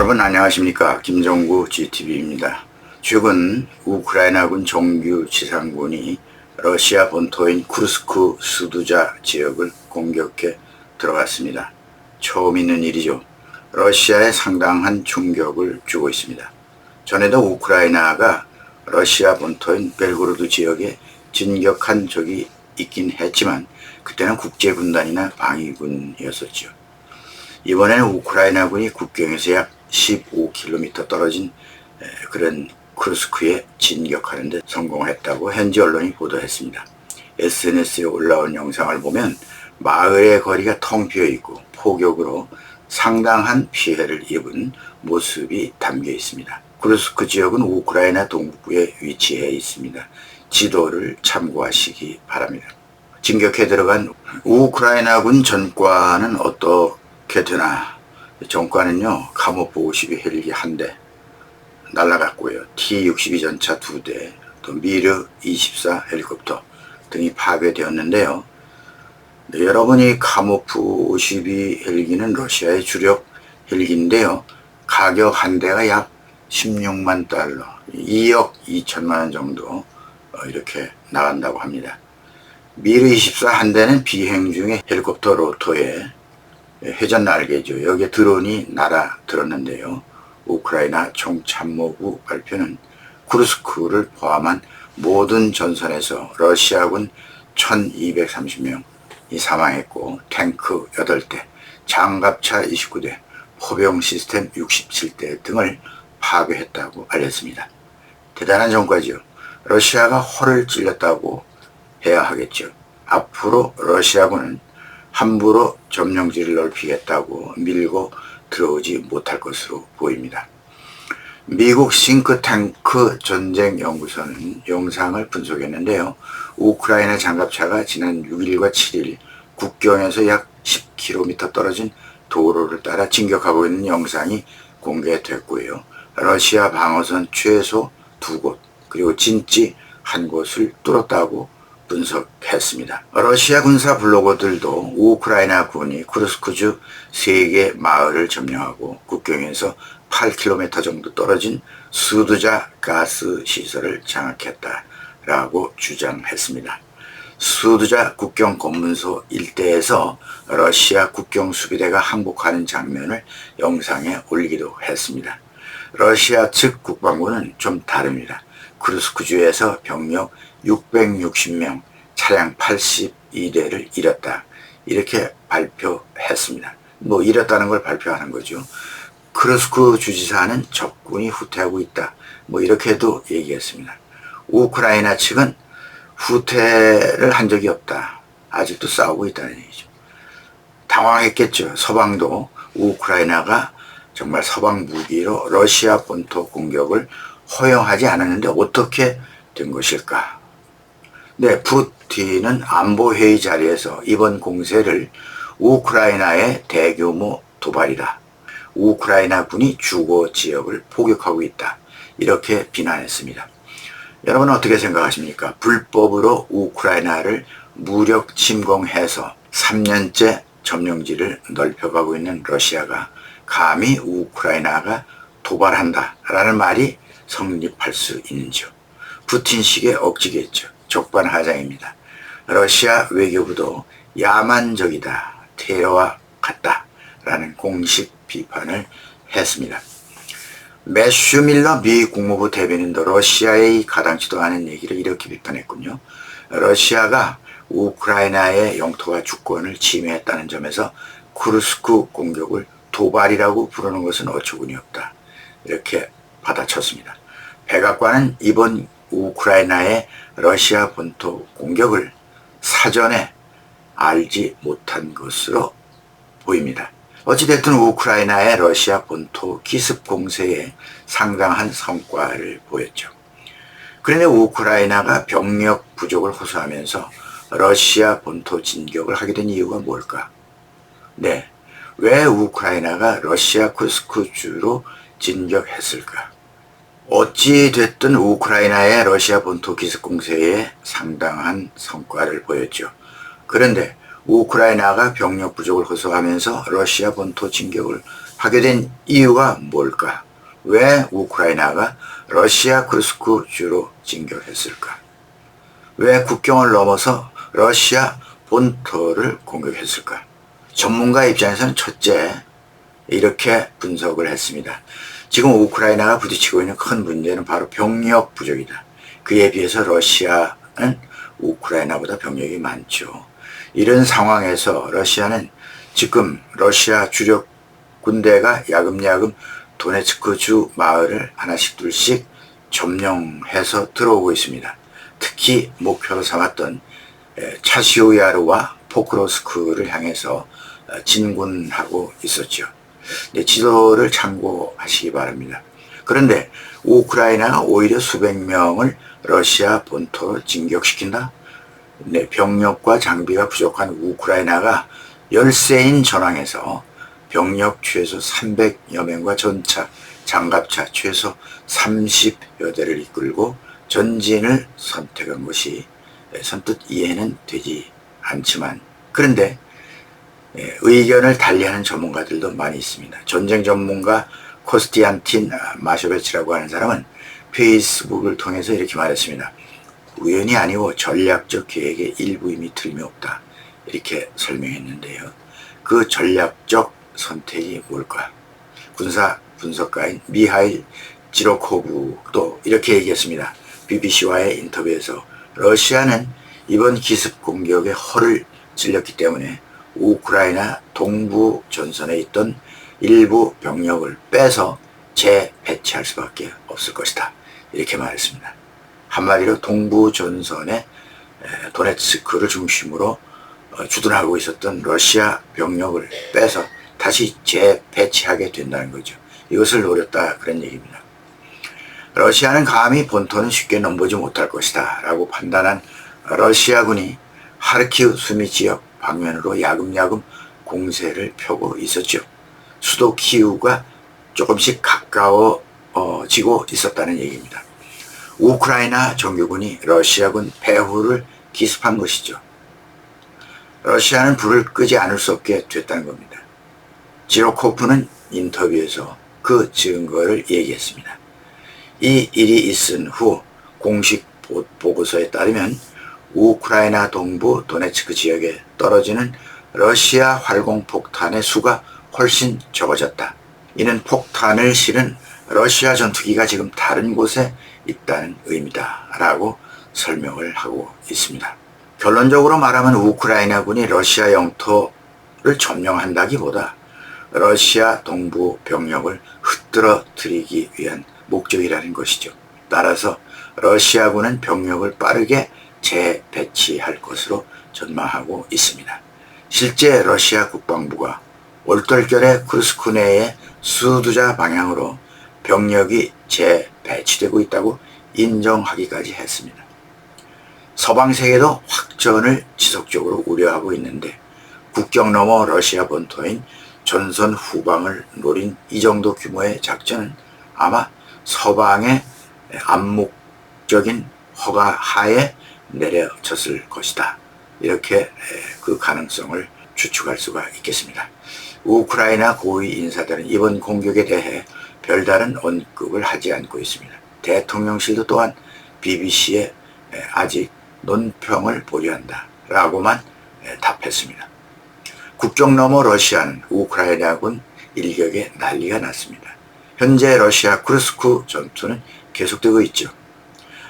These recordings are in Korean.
여러분 안녕하십니까. 김정구 GTV입니다. 최근 우크라이나군 정규 지상군이 러시아 본토인 쿠르스크 수두자 지역을 공격해 들어갔습니다. 처음 있는 일이죠. 러시아에 상당한 충격을 주고 있습니다. 전에도 우크라이나가 러시아 본토인 벨고로드 지역에 진격한 적이 있긴 했지만 그때는 국제군단이나 방위군이었었죠. 이번에는 우크라이나군이 국경에서 약 15km 떨어진 그런 쿠르스크에 진격하는데 성공했다고 현지 언론이 보도했습니다. SNS에 올라온 영상을 보면 마을의 거리가 텅 비어 있고 폭격으로 상당한 피해를 입은 모습이 담겨 있습니다. 쿠르스크 지역은 우크라이나 동북부에 위치해 있습니다. 지도를 참고하시기 바랍니다. 진격해 들어간 우크라이나군 전과는 어떻게 되나? 전과는요, 카모프 52 헬기 1대 날아갔고요. T-62 전차 2대, 또 미르 24 헬리콥터 등이 파괴되었는데요. 네, 여러분이 카모프 52 헬기는 러시아의 주력 헬기인데요. 가격 한 대가 약 16만 달러, 2억 2천만 원 정도 이렇게 나간다고 합니다. 미르 24 한 대는 비행 중에 헬리콥터 로터에 회전 날개죠. 여기에 드론이 날아들었는데요. 우크라이나 총참모부 발표는 쿠르스크를 포함한 모든 전선에서 러시아군 1230명이 사망했고 탱크 8대, 장갑차 29대, 포병 시스템 67대 등을 파괴했다고 알렸습니다. 대단한 전과죠. 러시아가 허를 찔렀다고 해야 하겠죠. 앞으로 러시아군은 함부로 점령지를 넓히겠다고 밀고 들어오지 못할 것으로 보입니다. 미국 싱크탱크 전쟁연구소는 영상을 분석했는데요. 우크라이나 장갑차가 지난 6일과 7일 국경에서 약 10km 떨어진 도로를 따라 진격하고 있는 영상이 공개됐고요. 러시아 방어선 최소 2곳 그리고 진지 1곳을 뚫었다고 분석했습니다. 러시아 군사 블로거들도 우크라이나 군이 쿠르스크주 3개 마을을 점령하고 국경에서 8km 정도 떨어진 수두자 가스 시설을 장악했다라고 주장했습니다. 수두자 국경 검문소 일대에서 러시아 국경 수비대가 항복하는 장면을 영상에 올리기도 했습니다. 러시아 측 국방부는 좀 다릅니다. 쿠르스크주에서 병력 660명, 차량 82대를 잃었다. 이렇게 발표했습니다. 잃었다는 걸 발표하는 거죠. 쿠르스크 주지사는 적군이 후퇴하고 있다. 이렇게도 얘기했습니다. 우크라이나 측은 후퇴를 한 적이 없다. 아직도 싸우고 있다는 얘기죠. 당황했겠죠. 서방도 우크라이나가 정말 서방 무기로 러시아 본토 공격을 허용하지 않았는데 어떻게 된 것일까? 네, 푸틴은 안보회의 자리에서 이번 공세를 우크라이나의 대규모 도발이다. 우크라이나 군이 주거 지역을 포격하고 있다. 이렇게 비난했습니다. 여러분은 어떻게 생각하십니까? 불법으로 우크라이나를 무력 침공해서 3년째 점령지를 넓혀가고 있는 러시아가 감히 우크라이나가 도발한다라는 말이 성립할 수 있는지요? 푸틴식의 억지겠죠. 적반하장입니다. 러시아 외교부도 야만적이다, 테러와 같다라는 공식 비판을 했습니다. 매슈 밀러 미 국무부 대변인도 러시아의 가당치도 않은 얘기를 이렇게 비판했군요. 러시아가 우크라이나의 영토와 주권을 침해했다는 점에서 쿠르스크 공격을 도발이라고 부르는 것은 어처구니 없다. 이렇게 받아쳤습니다. 백악관은 이번 우크라이나의 러시아 본토 공격을 사전에 알지 못한 것으로 보입니다. 어찌됐든 우크라이나의 러시아 본토 기습 공세에 상당한 성과를 보였죠. 그런데 우크라이나가 병력 부족을 호소하면서 러시아 본토 진격을 하게 된 이유가 뭘까? 네, 왜 우크라이나가 러시아 쿠르스크주로 진격했을까? 어찌됐든 우크라이나의 러시아 본토 기습 공세에 상당한 성과를 보였죠. 그런데 우크라이나가 병력 부족을 호소하면서 러시아 본토 진격을 하게 된 이유가 뭘까? 왜 우크라이나가 러시아 쿠르스크 주로 진격했을까? 왜 국경을 넘어서 러시아 본토를 공격했을까? 전문가 입장에서는 첫째, 이렇게 분석을 했습니다. 지금 우크라이나가 부딪히고 있는 큰 문제는 바로 병력 부족이다. 그에 비해서 러시아는 우크라이나보다 병력이 많죠. 이런 상황에서 러시아는 지금 러시아 주력 군대가 야금야금 도네츠크 주 마을을 하나씩 둘씩 점령해서 들어오고 있습니다. 특히 목표로 삼았던 차시오야르와 포크로스크를 향해서 진군하고 있었죠. 네, 지도를 참고하시기 바랍니다. 그런데 우크라이나가 오히려 수백 명을 러시아 본토로 진격시킨다? 네, 병력과 장비가 부족한 우크라이나가 열세인 전황에서 병력 최소 300여 명과 전차, 장갑차 최소 30여 대를 이끌고 전진을 선택한 것이 선뜻 이해는 되지 않지만, 그런데 의견을 달리하는 전문가들도 많이 있습니다. 전쟁 전문가 코스티안틴 마쇼베치라고 하는 사람은 페이스북을 통해서 이렇게 말했습니다. 우연이 아니고 전략적 계획의 일부임이 틀림없다. 이렇게 설명했는데요. 그 전략적 선택이 뭘까? 군사 분석가인 미하일 지로코브도 이렇게 얘기했습니다. BBC와의 인터뷰에서 러시아는 이번 기습 공격에 허를 찔렸기 때문에 우크라이나 동부 전선에 있던 일부 병력을 빼서 재배치할 수밖에 없을 것이다. 이렇게 말했습니다. 한마디로 동부 전선에 도네츠크를 중심으로 주둔하고 있었던 러시아 병력을 빼서 다시 재배치하게 된다는 거죠. 이것을 노렸다, 그런 얘기입니다. 러시아는 감히 본토는 쉽게 넘보지 못할 것이다 라고 판단한 러시아군이 하르키우 수미 지역 방면으로 야금야금 공세를 펴고 있었죠. 수도 키우가 조금씩 가까워지고 있었다는 얘기입니다. 우크라이나 정규군이 러시아군 배후를 기습한 것이죠. 러시아는 불을 끄지 않을 수 없게 됐다는 겁니다. 지로코프는 인터뷰에서 그 증거를 얘기했습니다. 이 일이 있은 후 공식 보고서에 따르면 우크라이나 동부 도네츠크 지역에 떨어지는 러시아 활공폭탄의 수가 훨씬 적어졌다. 이는 폭탄을 실은 러시아 전투기가 지금 다른 곳에 있다는 의미다 라고 설명을 하고 있습니다. 결론적으로 말하면 우크라이나군이 러시아 영토를 점령한다기보다 러시아 동부 병력을 흩뜨러뜨리기 위한 목적이라는 것이죠. 따라서 러시아군은 병력을 빠르게 재배치할 것으로 전망하고 있습니다. 실제 러시아 국방부가 올떨결에 쿠르스크 내의 수두자 방향으로 병력이 재배치되고 있다고 인정하기까지 했습니다. 서방 세계도 확전을 지속적으로 우려하고 있는데 국경 너머 러시아 본토인 전선 후방을 노린 이 정도 규모의 작전은 아마 서방의 암묵적인 허가 하에 내려졌을 것이다. 이렇게 그 가능성을 추측할 수가 있겠습니다. 우크라이나 고위 인사들은 이번 공격에 대해 별다른 언급을 하지 않고 있습니다. 대통령실도 또한 BBC에 아직 논평을 보류한다 라고만 답했습니다. 국경 너머 러시아는 우크라이나군 일격에 난리가 났습니다. 현재 러시아 쿠르스크 전투는 계속되고 있죠.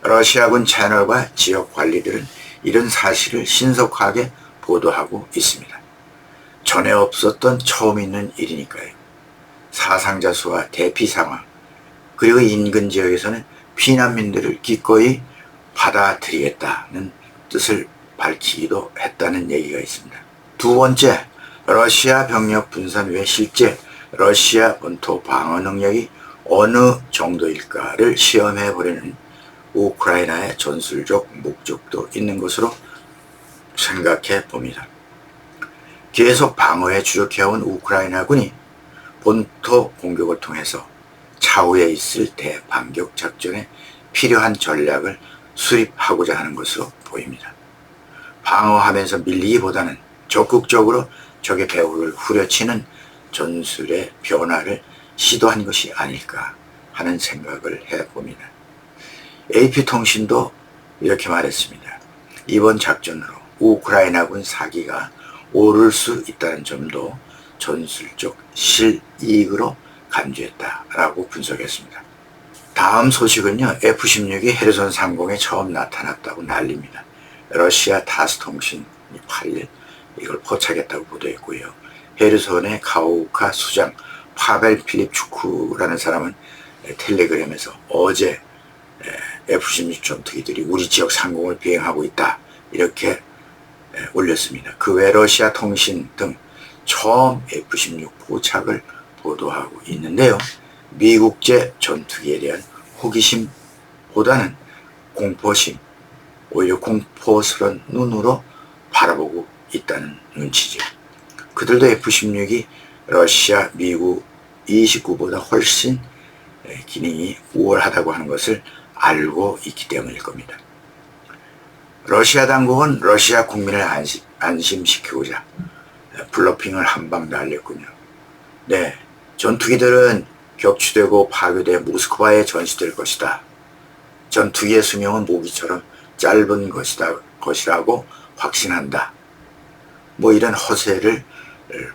러시아군 채널과 지역 관리들은 이런 사실을 신속하게 보도하고 있습니다. 전에 없었던 처음 있는 일이니까요. 사상자 수와 대피 상황, 그리고 인근 지역에서는 피난민들을 기꺼이 받아들이겠다는 뜻을 밝히기도 했다는 얘기가 있습니다. 두 번째, 러시아 병력 분산 외에 실제 러시아 본토 방어 능력이 어느 정도일까를 시험해 보려는 우크라이나의 전술적 목적도 있는 것으로 생각해 봅니다. 계속 방어에 주력해온 우크라이나군이 본토 공격을 통해서 차후에 있을 대반격 작전에 필요한 전략을 수립하고자 하는 것으로 보입니다. 방어하면서 밀리기보다는 적극적으로 적의 배후를 후려치는 전술의 변화를 시도한 것이 아닐까 하는 생각을 해봅니다. AP통신도 이렇게 말했습니다. 이번 작전으로 우크라이나군 사기가 오를 수 있다는 점도 전술적 실이익으로 간주했다라고 분석했습니다. 다음 소식은요, F-16이 헤르손 상공에 처음 나타났다고 난립니다. 러시아 타스통신이 8일 이걸 포착했다고 보도했고요. 헤르손의 카우카 수장 파벨 필립추크라는 사람은 텔레그램에서 어제 F-16 전투기들이 우리 지역 상공을 비행하고 있다 이렇게 올렸습니다. 그 외 러시아 통신 등 처음 F-16 포착을 보도하고 있는데요. 미국제 전투기에 대한 호기심보다는 공포심, 오히려 공포스러운 눈으로 바라보고 있다는 눈치죠. 그들도 F-16이 러시아, 미국 29보다 훨씬 기능이 우월하다고 하는 것을 알고 있기 때문일 겁니다. 러시아 당국은 러시아 국민을 안심시키고자 블러핑을 한 방 날렸군요. 네, 전투기들은 격추되고 파괴돼 모스크바에 전시될 것이다. 전투기의 수명은 모기처럼 짧은 것이라고 확신한다. 뭐 이런 허세를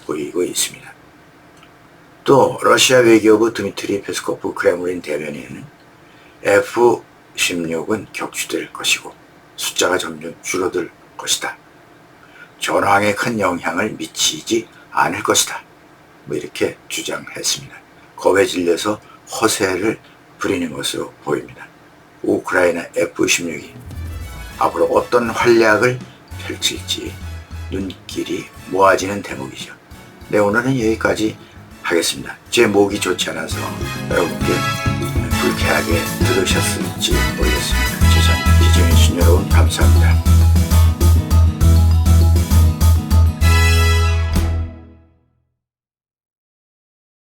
보이고 있습니다. 또 러시아 외교부 드미트리 페스코프 크레므린 대변인은 F-16은 격추될 것이고 숫자가 점점 줄어들 것이다. 전황에 큰 영향을 미치지 않을 것이다. 뭐 이렇게 주장했습니다. 겁에 질려서 허세를 부리는 것으로 보입니다. 우크라이나 F-16이 앞으로 어떤 활약을 펼칠지 눈길이 모아지는 대목이죠. 네, 오늘은 여기까지 하겠습니다. 제 목이 좋지 않아서 여러분께 불쾌하게 들으셨을지 모르겠습니다. 시청해주신 여러분 감사합니다.